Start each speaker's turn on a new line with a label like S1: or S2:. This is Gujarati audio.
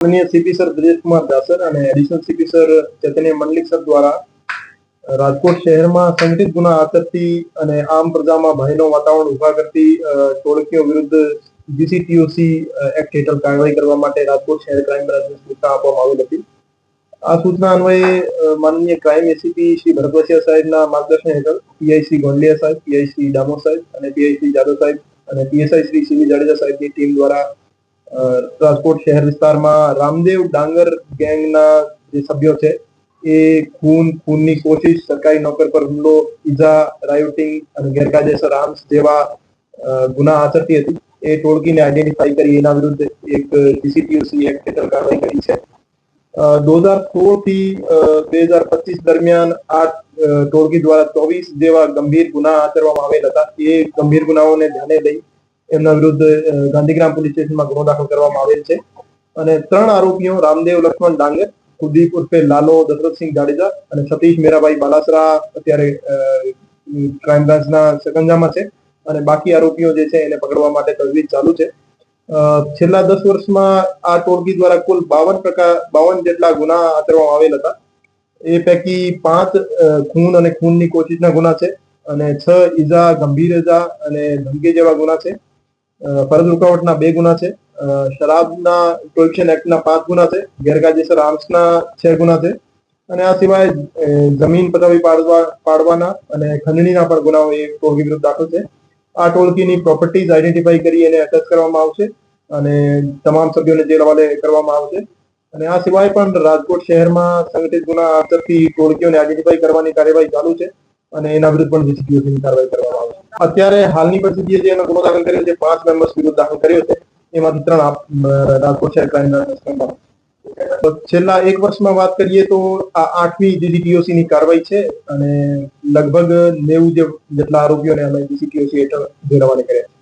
S1: माननीय सीपी सर ब्रजेश कुमार दासर અને એડિશનલ સીપી સર ચૈતન્ય મંડલિક સર દ્વારા રાજકોટ શહેરમાં સંગઠિત ગુના આચરતી અને આમ પ્રજામાં ભયનો વાતાવરણ ઉભા કરતી ટોળકીઓ વિરુદ્ધ જીસીટીઓસી એક્ટ હેઠળ કાર્યવાહી કરવા માટે રાજકોટ શહેર ક્રાઇમ બ્રાન્ચને સૂચના આપવામાં આવેલ હતી। આ સૂચના અન્વયે માનનીય ક્રાઇમ એસીપી શ્રી ભરતવસિયા સાહેબના માર્ગદર્શન હેઠળ પીઆઈસી ગોંડલિયા સાહેબ, પીઆઈસી ડામોર સાહેબ અને પીઆઈસી જાદવ સાહેબ અને પીએસઆઈ શ્રી સીવી જાડેજા સાહેબની ટીમ દ્વારા રાજકોટ શહેર વિસ્તારમાં રામદેવ ડાંગર ગેંગના જે સભ્યો છે એ ખૂનની કોશિશ, સરકારી નોકર પર હુમલો, ઈજા, રાયોટિંગ અને ગેરકાયદેસર આર્મ્સ જેવા ગુના આચરતી હતી એ ટોળકીને આઈડેન્ટિફાઈ કરી એના વિરુદ્ધ એક જીસીટીઓસી એક્ટ હેઠળ કાર્યવાહી કરી છે। 2016 થી 2025 દરમિયાન આ ટોળકી દ્વારા 24 જેવા ગંભીર ગુના આચરવામાં આવેલ હતા। એ ગંભીર ગુનાઓને ધ્યાને લઈ એમના વિરુદ્ધ ગાંધીગ્રામ પોલીસ સ્ટેશનમાં ગુનો દાખલ કરવામાં આવેલ છે અને 3 આરોપીઓ રામદેવ લક્ષ્મણ ડાંગર, કુલદીપ ઉર્ફે લાલો દશરથસિંહ જાડેજા અને સતીશ મેરાભાઈ બાલાસરા અત્યારે ક્રાઇમ બ્રાન્ચના સકંજામાં છે અને બાકી આરોપીઓ જે છે એને પકડવા માટે તજવીજ ચાલુ છે। છેલ્લા 10 વર્ષમાં આ ટોળકી દ્વારા કુલ 52 જેટલા ગુના આચરવામાં આવેલ હતા। એ પૈકી 5 ખૂન અને ખૂનની કોશિશના ગુના છે અને 6 ઈજા, ગંભીર ઈજા અને ધમકી જેવા ગુના છે। ફરજ રૂકાવટના 2 ગુના છે। શરાબના પ્રોહિબિશન એક્ટના 5 ગુના છે। ગેરકાયદેસર આર્મ્સના 6 ગુના છે અને આ સિવાય જમીન પચાવી પાડવાના અને ખંડણીના પણ ગુનાઓ એ ટોળકી વિરુદ્ધ દાખલ છે। આ ટોળકીની પ્રોપર્ટીઝ આઈડેન્ટિફાઈ કરી એને અટેચ કરવામાં આવશે અને તમામ સભ્યોને જેલ હવાલે કરવામાં આવશે અને આ સિવાય પણ રાજકોટ શહેરમાં સંગઠિત ગુના આચરતી ટોળકીઓને આઈડેન્ટિફાઈ કરવાની કાર્યવાહી ચાલુ છે અને એના વિરુદ્ધ પણ જીસીટીઓસીની કાર્યવાહી કરવામાં આવશે। અત્યારે હાલની પરિસ્થિતિએ જે એનો ગુનો દાખલ કર્યો છે 5 મેમ્બર્સ વિરુદ્ધ દાખલ કર્યો છે, એમાંથી 3 રાજકોટ શહેર ક્રાઇમ બ્રાન્ચ। છેલ્લા 1 વર્ષમાં વાત કરીએ તો આ 8મી જીસીટીઓસીની કાર્યવાહી છે અને લગભગ 90 જેટલા આરોપીઓને અમે જીસીટીઓસી હેઠળ જેલ હવાલે કર્યા છે।